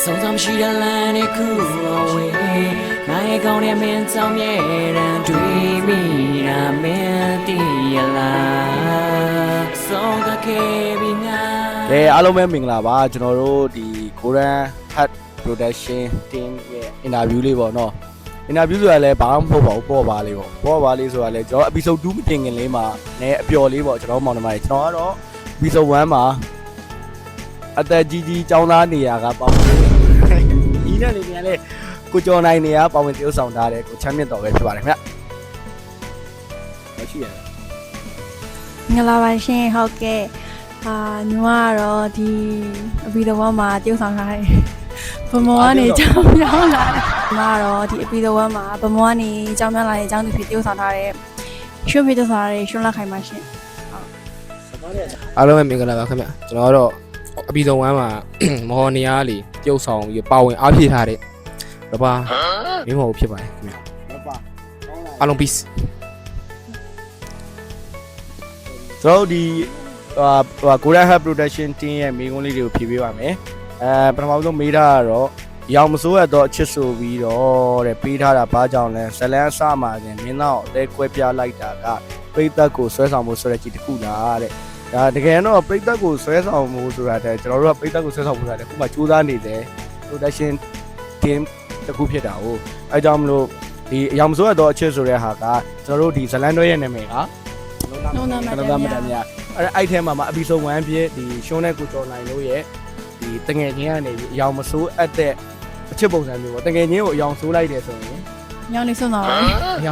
ဆုံးဆောင်ရှိတဲ့လမ်းတစ်ခုအဝေးနိုင်ကောင်းတဲ့မင်းကြောင့်မြဲတမ်းတွေ့မိတာမင်းတည်ရလားဆုံးကခဲ့ပြီးငါအားလုံးပဲမင်္ဂလာပါကျွန်တော်တို့ဒီ Koran Hat Production Team ရဲ့ interview လေးပေါ့နော် interview ဆိုတာလည်းဘာမှမဟုတ်ပါဘူးပေါ့ပါလေးဆိုတာလည်းကျွန်တော် episode 2 မတင်ခင်လေးမှာနည်းအပျော်လေးပေါ့ကျွန်တော်မောင်နှမတွေကျွန်တော်ကတော့ episode 1 မှာအသက်ကြီးចောင်းသားနေရာကပေါ့ဒီနေ့နေရာလေကိုကျော်နိုင်နေရာပေါဝင်တရုပ်ဆောင်ထားတယ်ကိုချမ်းမြင့်တော်ပဲဖြစ်ပါတယ်ခင်ဗျမရှိရမင်္ဂလာပါရှင်ဟုတ်ကဲ့ညီမကတော့ဒီအပီတော်မှာတရုပ်ဆောင်ထားတယ်ဗမောကနေကြောင်းပြောင်းလာတယ်ညီမကတော့ဒီအပီတော်မှာဗမောကနေကြောင်းပြောင်းလာတဲ့အကြောင်းသူဖြစ်တရုပ်ဆောင်ထားတယ်ရွှေဖြစ်တရုပ်ဆောင်ထားတယ်ရွှေလက်ခိုင်ပါရှင်အားလုံးပဲမင်္ဂလာပါခင်ဗျကျွန်တော်ကတော့အပီတော်မှာမော်နေရာလေတရုပ်ဆောင်ပြီးပါဝင်အားဖြည့်ထားတဲ့ရပါမင်းမော်ဖြစ်ပါတယ်ခင်ဗျအားလုံး peace ကျွန်တော်ဒီKoran Hat Production Team ရဲ့မိကုန်းလေးတွေကိုဖြည့်ပေးပါမယ်ပထမဆုံးမေးထားကတော့ရောင်မစိုးရတော့အချစ်ဆိုပြီးတော့တဲ့ပေးထားတာဘာကြောင့်လဲဇလန်းအစမှာတင်မင်းတော့အသေးကွဲပြားလိုက်တာကပိတ်သက်ကိုဆွဲဆောင်မှုဆိုတဲ့ကြည့်တစ်ခုလားတဲ့ဒါတကယ်တော့ပိတ်သက်ကိုဆွဲဆောင်မှုဆိုတာတဲ့ကျွန်တော်တို့ကပိတ်သက်ကိုဆွဲဆောင်မှုဆိုတာတဲ့ခုမှစူးစမ်းနေတယ် Production Team တစ်ခုဖြစ်တာ哦အဲကြောင့်မလို့ဒီရောင်မစိုးရတော့အချစ်ဆိုတဲ့ဟာကကျွန်တော်တို့ဒီဇလန်းတွဲရဲ့နာမည်ကလုံးနာမည်များအဲ့ထဲမှာအပီဆို1ဖြစ်ဒီရှုံးတဲ့ကိုကျော်နိုင်လို့ရဲ့ဒီတငယ်ချင်းကနေပြီးအယောင်မဆိုးအပ်တဲ့အချစ်ပုံစံမျိုးပေါ့တငယ်ချင်းကိုအယောင်ဆိုးလိုက်တယ်ဆိုရင်အယောင်နေဆုံးသွားပါအ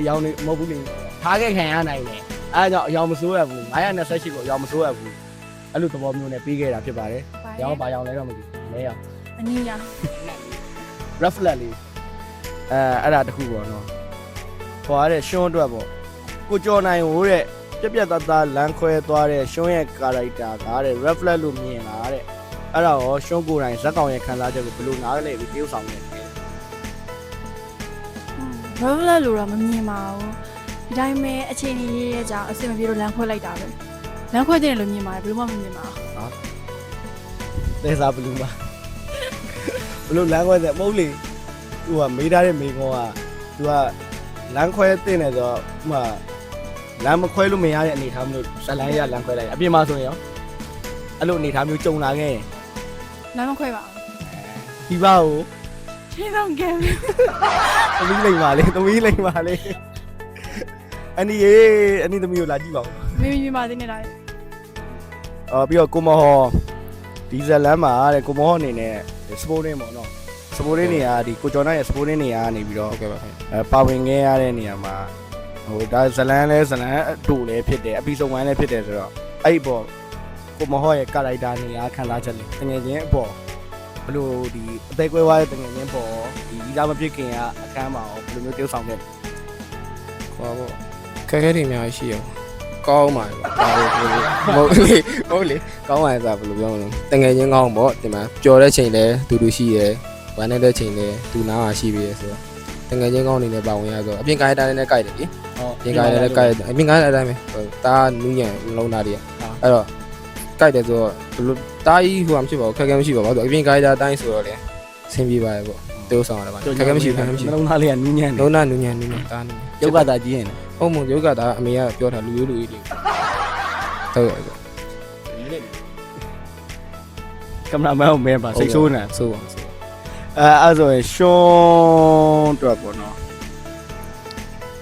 ယောင်နေမဟုတ်ဘူးလေထားခဲ့ခံရနိုင်တယ်အဲဒါကြောင့်အယောင်မဆိုးရဘူး928ကိုအယောင်မဆိုးရဘူးအဲ့လိုသဘောမျိုးနဲ့ပြီးခဲ့တာဖြစ်ပါတယ်ရောင်းပါရောင်းလဲတော့မသိဘူးလဲရောင်းအနည်းရောင်း reflect လေးအဲ့ဒါတခုပေါ့နော်ဟိုရတဲ့ရှုံးအတွက်ပေါ့ကိုကျော်နိုင်ဟိုတဲ့ပြက်သားလမ်းခွဲသွားတဲ့ရှုံးရဲ့ character ကတဲ့ reflect လို့မြင်လာတဲ့အဲ့ဒါရောရှုံးကိုယ်တိုင်ဇက်ကောင်ရဲ့ခံစားချက်ကိုဘယ်လိုနားလဲပြီးတရုပ်ဆောင်နေတယ်reflect လို့တော့မမြင်ပါဘူးဒီတိုင်းပဲအချိန်ကြီးရဲ့ကြောင့်အဆင်မပြေလို့လမ်းခွဲလိုက်တာပဲလမ်းခွဲတဲ့လို့မြင်ပါတယ်ဘယ်လိုမှမမြင်ပါဘူးဟာသေစာဘလူးပါဘလို့လမ်းခွဲတဲ့မဟုတ်လေသူကမေးထားတဲ့မိကုန်းကသူကလမ်းခွဲတဲ့နေဆိုတော့ဥမာလမ်းမခွဲလို့မရတဲ့အနေထားမျိုးဇလန်းရလမ်းခွဲလိုက်အပြင်မှာဆိုရင်ရောအဲ့လိုအနေထားမျိုးကြုံလာခဲ့ရင်လမ်းမခွဲပါဘူးဒီပါကိုရှင်းတော့ကဲသမီးလိမ်ပါလေအနီသမီးကိုလာကြည့်ပါဦးမိမသေးနေတာပြီးတော့ကိုမဟောဒီဇလန်းမှာတဲ့ကိုမဟောအနေနဲ့စပိုးရင်းပေါ့နော်စပိုးရင်းနေရာဒီကိုကျော်နိုင်ရဲ့စပိုးရင်းနေရာကနေပြီးတော့ဟုတ်ကဲ့ပါခင်ပါဝင်ခဲ့ရတဲ့နေရာမှာဟိုဒါဇလန်းအတူလည်းဖြစ်တယ်အပီဆုံးဝိုင်းလည်းဖြစ်တယ်ဆိုတော့အဲ့ဒီပေါ်ကိုမဟောရဲ့ကာရိုက်တာနေရာခံစားချက်လေးတကယ်ချင်းအပေါ်ဘလို့ဒီအသေးကွဲသွားတဲ့တကယ်ချင်းပေါ်ဒီသားမဖြစ်ခင်ကအခန်းမှာဘယ်လိုမျိုးတရုပ်ဆောင်ခဲ့ဟောပေါ့ခက်ခဲတွေအများကြီးရှိရောကောင်းပါဟုတ်လေကောင်းပါရဲ့ဆိုဘယ်လိုပြောမလဲတကယ်ချင်းကောင်းပေါ့ဒီမှာပျော်တဲ့ချိန်လဲတူရှိရယ်ဝမ်းနေတဲ့ချိန်လဲသူနားမှာရှိပြီဆိုတော့တကယ်ချင်းကောင်းနေနဲ့ပါဝင်ရဆိုအပြင်ကားတိုင်းနဲ့ကြိုက်တယ်လေပြင်ကားတိုင်းနဲ့ကြိုက်တယ်အပြင်ကားတိုင်းပဲတားနူးညံ့လုံးသားတွေအဲ့တော့ကြိုက်တယ်ဆိုတော့ဘလို့တားကြီးဟိုမှဖြစ်ပါဘူးခက်ခဲမရှိပါဘူးဆိုအပြင်ကားတိုင်းဆိုတော့လေဆင်းပြေပါရဲ့ပေါ့တိုးဆောင်ရတယ်ဗျခက်ခဲမရှိလုံးသားလေးကနူးညံ့တယ်လုံးသားနူးညံ့တားနူးယောဂသားကြီးရင်ဟုတ်မို့ယောဂသားအမေကပြောတာလူရိုးလေးဟုတ်ရဲ့ပေါ့ကင်မရာမန်ကိုမဲပါစိတ်ဆိုးနေဆိုးပါအဲ့ဆိုရင်ရှွန်းတော့ပေါ့နော်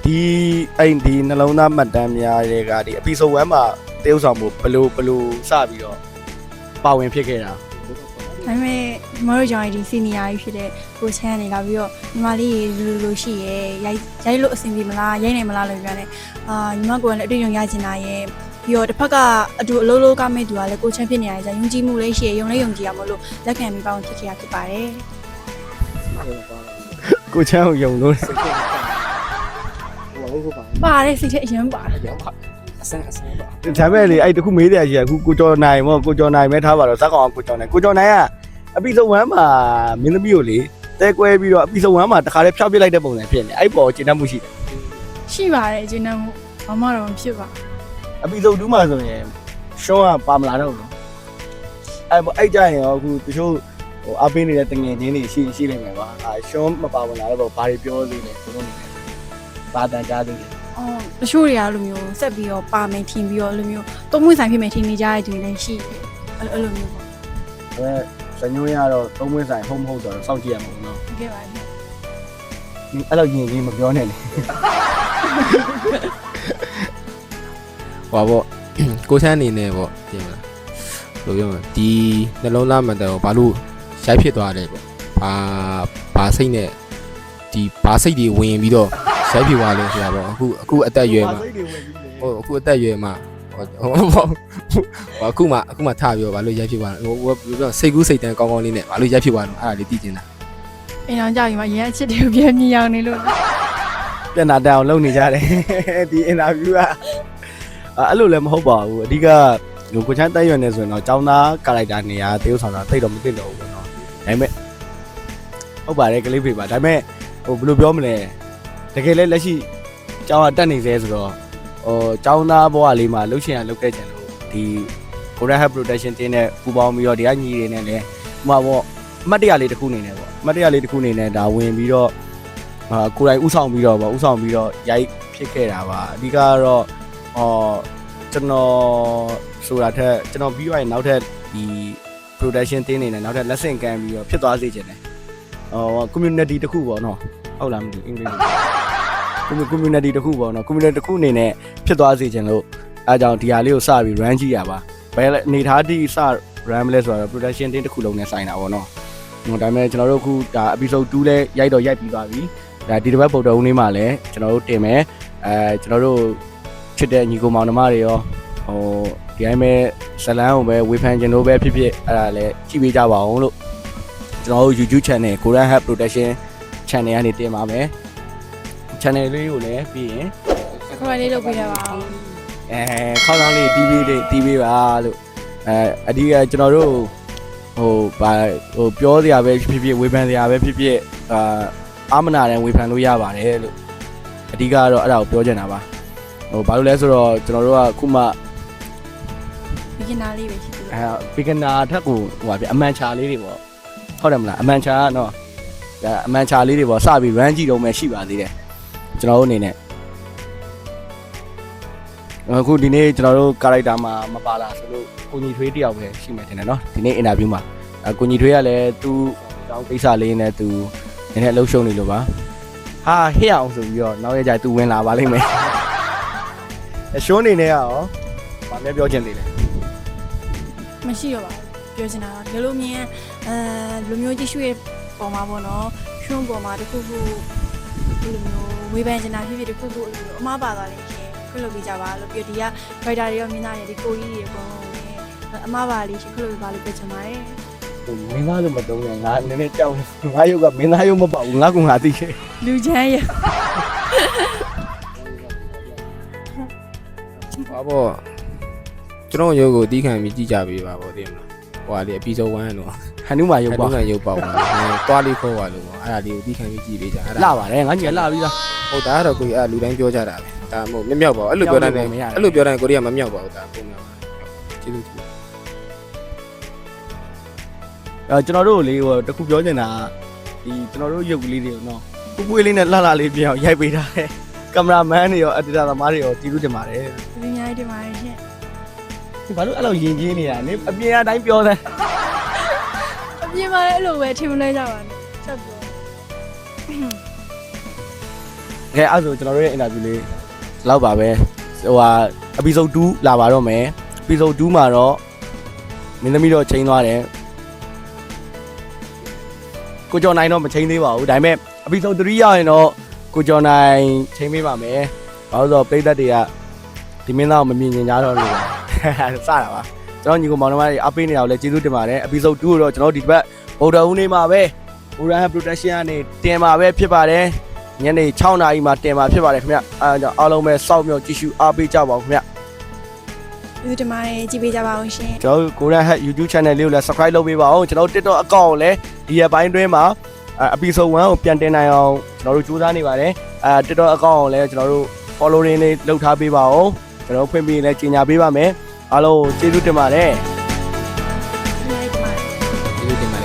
ဒီနှလုံးသားမှတ်တမ်းများတွေကဒီအပီဆို1မှာတရုပ်ဆောင်မှုဘလို့စပြီးတော့ပါဝင်ဖြစ်ခဲ့တာဒါပေမဲ့မတို့ကြောင့်ဒီစီနီယာကြီးဖြစ်တဲ့ကိုချမ်းနေလာပြီးတော့ညီမလေးလူရှိရဲရိုက်လို့အဆင်ပြေမလားရိုက်နိုင်မလားလို့ပြောတယ်ညီမကိုလည်းအတွေ့အကြုံရချင်တာရဲ့ပြီးတော့တစ်ဖက်ကအတူအလုံးကမဲ့သူကလည်းကိုချမ်းဖြစ်နေရကြယုံကြည်မှုလေးရှိရယုံလေးယုံကြည်ရမလို့လက်ခံပြီးပေါင်းဖြစ်ခဲ့ရဖြစ်ပါတယ်ကိုချမ်းကိုယုံလို့စိတ်ထဲပါတယ်စိတ်ထဲအရင်ပါတယ်အဆန်းပါဒါပေမဲ့လေအဲ့တခုမေးတယ်ကြီးအခုကိုကျော်နိုင်မို့ကိုကျော်နိုင်ပဲထားပါတော့ဇက်ကောင်ကိုကျော်နိုင်ကအပီဆုံး1မှာမင်းသမီးကိုလေတဲကွဲပြီးတော့အပီဆုံး1မှာတခါတည်းဖျောက်ပစ်လိုက်တဲ့ပုံစံဖြစ်နေအဲ့ပေါ်ကျဉ်းတတ်မှုရှိပါတယ်ကျဉ်းတတ်မှုဘာမှတော့မဖြစ်ပါအပီဆုံး2မှာဆိုရင်ရှုံးကပါမလာတော့ဘူးအဲ့ကြရင်ရောအခုတချို့ ဟိုအပေးနေတဲ့တငယ်ချင်းတွေရှိနေမယ်ပါရှုံးမပါဝင်လာတော့ဘာတွေပြောသေးလဲသူတို့နေတယ်ဘာတန်ကြားသေးလဲ အော်တချို့တွေကလိုမျိုးဆက်ပြီးတော့ပါမယ်ထင်ပြီးတော့လိုမျိုးသုံးမွေးဆိုင်ဖြစ်မယ်ထင်နေကြတဲ့သူတွေလည်းရှိတယ်အဲ့လိုမျိုးပေါ့ ဒါပေမဲ့ဇညွှန်းရတော့သုံးမွေးဆိုင်ဟုတ်မဟုတ်တော့စောင့်ကြည့်ရမှာပေါ့နော် ဟုတ်ကဲ့ပါရှင် အဲ့လိုရင်ကြီးမပြောနဲ့လေ ဟောပေါ့ကိုချမ်းအနေနဲ့ပေါ့တင်မလားဘယ်လိုပြောမလဲဒီနှလုံးသားမတန်ကိုဘာလို့ရိုက်ဖြစ်သွားတယ်ပေါ့ဘာစိတ်နဲ့ဒီဘာစိတ်တွေဝင်ပြီးတော့ရိုက်ဖြစ်သွားလဲဆိုတာပေါ့အခုအသက်အရွယ်မှာဟုတ်အခုအသက်အရွယ်မှာဟိုအခုမှထပြီးတော့ဘာလို့ရိုက်ဖြစ်သွားလဲဟိုဘယ်လိုပြောစိတ်ကူးစိတ်တန်းကောင်းကောင်းလေးနဲ့ဘာလို့ရိုက်ဖြစ်သွားလဲအဲ့ဒါလေးသိချင်တာ အိမ်အောင်ကြောက်ရင်မှရဲအချစ်တွေကိုပြန်မြင်အောင်နေလို့ ပြန်လာတန်အောင်လုပ်နေကြတယ်ဒီအင်တာဗျူးကအဲ့လိုလည်းမဟုတ်ပါဘူးအဓိကဟိုကိုချမ်းတက်ရွယ်နေဆိုရင်တော့ចောင်းသားကာရိုက်တာနေရာတေးဥဆောင်တာသိတော့မသိတော့ဘူးပေါ့နော်ဒါပေမဲ့ဟုတ်ပါတယ်ကလေးဖေပါဒါပေမဲ့ဟိုဘယ်လိုပြောမလဲတကယ်လည်းလက်ရှိចောင်းကတက်နေသေးဆိုတော့ဟိုចောင်းသားဘဝလေးမှာလှုပ်ရှင်ရလှုပ်ခဲ့ကြလို့ဒီ Korean Health Protection တင်းနဲ့ပူပေါင်းပြီးတော့တရားညီတွေနဲ့လည်းဟိုမှာပေါ့အမှတ်တရလေးတစ်ခုအနေနဲ့ပေါ့အမှတ်တရလေးတစ်ခုအနေနဲ့ဒါဝင်ပြီးတော့ကိုယ်တိုင်ဥဆောင်ပြီးတော့ပေါ့ဥဆောင်ပြီးတော့ရိုက်ဖြစ်ခဲ့တာပါအဓိကကတော့ကျွန်တော်ဆိုတာထက်ကျွန်တော်ပြီးသွားရင်နောက်ထပ်ဒီ production တင်းနေနဲ့နောက်ထပ် lesson ကမ်းပြီးတော့ဖြစ်သွားစေချင်တယ်community တစ်ခုပေါ့နော်ဟုတ်လားမသိဘူးအင်္ဂလိပ် community တစ်ခုပေါ့နော် community တစ်ခုအနေနဲ့ဖြစ်သွားစေချင်လို့အဲအကြောင်းဒီဟာလေးကိုစပြီး run ကြည့်ရပါဘယ်အနေထားတိစ run မလဲဆိုတော့ production တင်းတစ်ခုလုံးနဲ့ဆိုင်တာပေါ့နော်ဒါပေမဲ့ကျွန်တော်တို့အခုဒါ episode 2လဲရိုက်ပြီးသွားပြီဒါဒီတစ်ပတ်ပုံတော်ဦးလေးမှာလည်းကျွန်တော်တို့တင်မယ်ကျွန်တော်တို့ချစ်တဲ့ညီကိုမောင်နှမတွေရောဟိုဒီတိုင်းပဲဇလန်းကိုပဲဝေဖန်ခြင်းတို့ပဲဖြစ်ဖြစ်အဲ့ဒါလည်းကြည့်ပေးကြပါအောင်လို့ကျွန်တော်တို့ YouTube channel Korean Health Protection channel ကနေတင်ပါမယ် channel လေးကိုလည်းပြီးရင် subscribe လေးလုပ်ပေးရပါဦး ခေါင်းဆောင်လေးတီးပေးပါလို့အဓိကကျွန်တော်တို့ဟိုပြောစရာပဲဖြစ်ဖြစ်ဝေဖန်စရာပဲဖြစ်ဖြစ်အာမနာတန်ဝေဖန်လို့ရပါတယ်လို့အဓိကကတော့အဲ့ဒါကိုပြောချင်တာပါဟိုဘာလို့လဲဆိုတော့ကျွန်တော်တို့ကခုမှ beginner လေးပဲရှိသေးတယ် beginner ထက်ကိုဟိုပါဗျအမှန်ချာလေးတွေပေါ့ဟုတ်တယ်မလားအမှန်ချာကတော့ဒါအမှန်ချာလေးတွေပေါ့စပြီး run ကြည့်တော့မှရှိပါသေးတယ်ကျွန်တော်တို့အနေနဲ့အခုဒီနေ့ကျွန်တော်တို့ character မှာမပါလာဆိုလို့ကိုညီထွေးတယောက်ပဲရှိမယ်ထင်တယ်နော်ဒီနေ့ interview မှာကိုညီထွေးကလည်းသူ့အကြောင်းကိစ္စလေးနဲ့သူနည်းနည်းလှုပ်ရှုံနေလို့ပါဟာဟစ်အောင်ဆိုပြီးတော့နောက်ရကြသူဝင်လာပါလိမ့်မယ်အရှုံးနေနဲ့ရောဘာလဲပြောချင်သေးလဲ မရှိတော့ပါဘူးပြောချင်တာကဒီလိုမြင်လူမျိုးကြီးရွှေပေါ်မှာပေါ့နော်ရှုံးပေါ်မှာတခုခုဒီလိုမျိုးဝေဖန်ချင်တာဖြစ်ဖြစ်တခုခုအဲ့လိုအမှားပါသွားလိမ့်ရှင်ခွင့်လုပ်ပေးကြပါလို့ပြီးတော့ဒီက writer တွေရောမြင်သားတွေဒီကိုကြီးတွေအကုန်လုံးလည်းအမှားပါလေးရှင်ခွင့်လုပ်ပေးပါလို့ပြောချင်ပါတယ် မင်းသားလို့မတုံးနဲ့ငါနည်းနည်းကြောက်ငါရုပ်ကမင်းသားရုပ်မပေါ့ဘူးငါကငါသိခဲ့ လူချမ်းရ ဟောပေါ့ကျွန်တော်ရုပ်ကိုတီးခံပြီးကြည့်ကြပေးပါပေါ့တင်မလားဟိုဟာလေ episode 1တော့ ဟန်နူမာရုပ်ပေါ့ ဟန်နူမာရုပ်ပေါ့တွားလေးခေါ်ပါလို့ပေါ့အဲ့ဒါလေးကိုတီးခံပြီးကြည့်ပေးကြအဲ့ဒါ လှပါတယ်ငါကြီးကလှပြီးသား ဟုတ်ဒါကတော့ကိုကြီးအဲ့လူတိုင်းပြောကြတာပဲဒါမဟုတ်မမြောက်ပါဘူးအဲ့လိုပြောတိုင်းလည်းအဲ့လိုပြောတိုင်းကိုရီးယားမမြောက်ပါဘူးဒါပုံမှန်ပါကျေးဇူးတင်ကျွန်တော်တို့လေးဟိုတခုပြောချင်တာဒီကျွန်တော်တို့ရုပ်ကလေးတွေနော်ပူပွေးလေးနဲ့လှလှလေးပြောင်းရိုက်ပေးထားတယ်ကင်မရာမန်တွေရောအက်ဒီတာသမားတွေရောကျေးဇူးတင်ပါတယ် ဒီညကြီးတင်ပါတယ်ရှင် ဒီဘာလို့အဲ့လိုယဉ်ကျေးနေတာနင်အပြင်အတိုင်းပြောတယ် အပြင်မှာလည်းအဲ့လိုပဲထင်မလဲကြပါနဲ့ချက်ပြော ကဲအဲ့ဆိုကျွန်တော်တို့ရဲ့ interview လေးလောက်ပါပဲဟိုဟာ episode 2လာပါတော့မယ် episode 2မှာတော့မင်းသမီးတော့ချိန်သွားတယ်ကိုကျော်နိုင်တော့မချိန်သေးပါဘူးဒါပေမဲ့ episode 3ရောက်ရင်တော့ကိုကျော်နိုင်ချိန်ပေးပါမယ်ဘာလို့ဆိုတော့ပိတ်သက်တွေကဒီမင်းသားကိုမမြင်ကျင်ကြတော့လို့စတာပါကျွန်တော်ညီကိုမောင်နှမတွေအပေးနေတာကိုလည်းကျေးဇူးတင်ပါတယ် episode 2ကိုတော့ကျွန်တော်ဒီဘက်ဗုဒ္ဓဦးနေ့မှာပဲ Korean Health Protection ကနေတင်မှာပဲဖြစ်ပါတယ်ညနေ6နာရီမှာတင်မှာဖြစ်ပါတယ်ခင်ဗျအဲဒါကြောင့်အားလုံးပဲစောင့်မျှော်ကြည့်ရှုအားပေးကြပါဦးခင်ဗျ ဒီတင်ပါတယ်ကြည့်ပေးကြပါဦးရှင် ကျွန်တော် Korean Health YouTube channel လေးကိုလည်း subscribe လုပ်ပေးပါဦးကျွန်တော် TikTok account ကိုလည်းဒီရက်ပိုင်းတွင်းမှာepisode 1ကိုပြန်တင်နိုင်အောင်ကျွန်တော်တို့ကြိုးစားနေပါတယ်TikTok account ကိုလည်းကျွန်တော်တို့ following လေးလုပ်ထားပေးပါဦးကျွန်တော်ဖွင့်ပြီးလည်းကြီးညာပေးပါမယ်အားလုံးကျေးဇူးတင်ပါတယ် ဒီနေ့တင်ပါတယ် ကျေးဇူးတင်ပါတယ်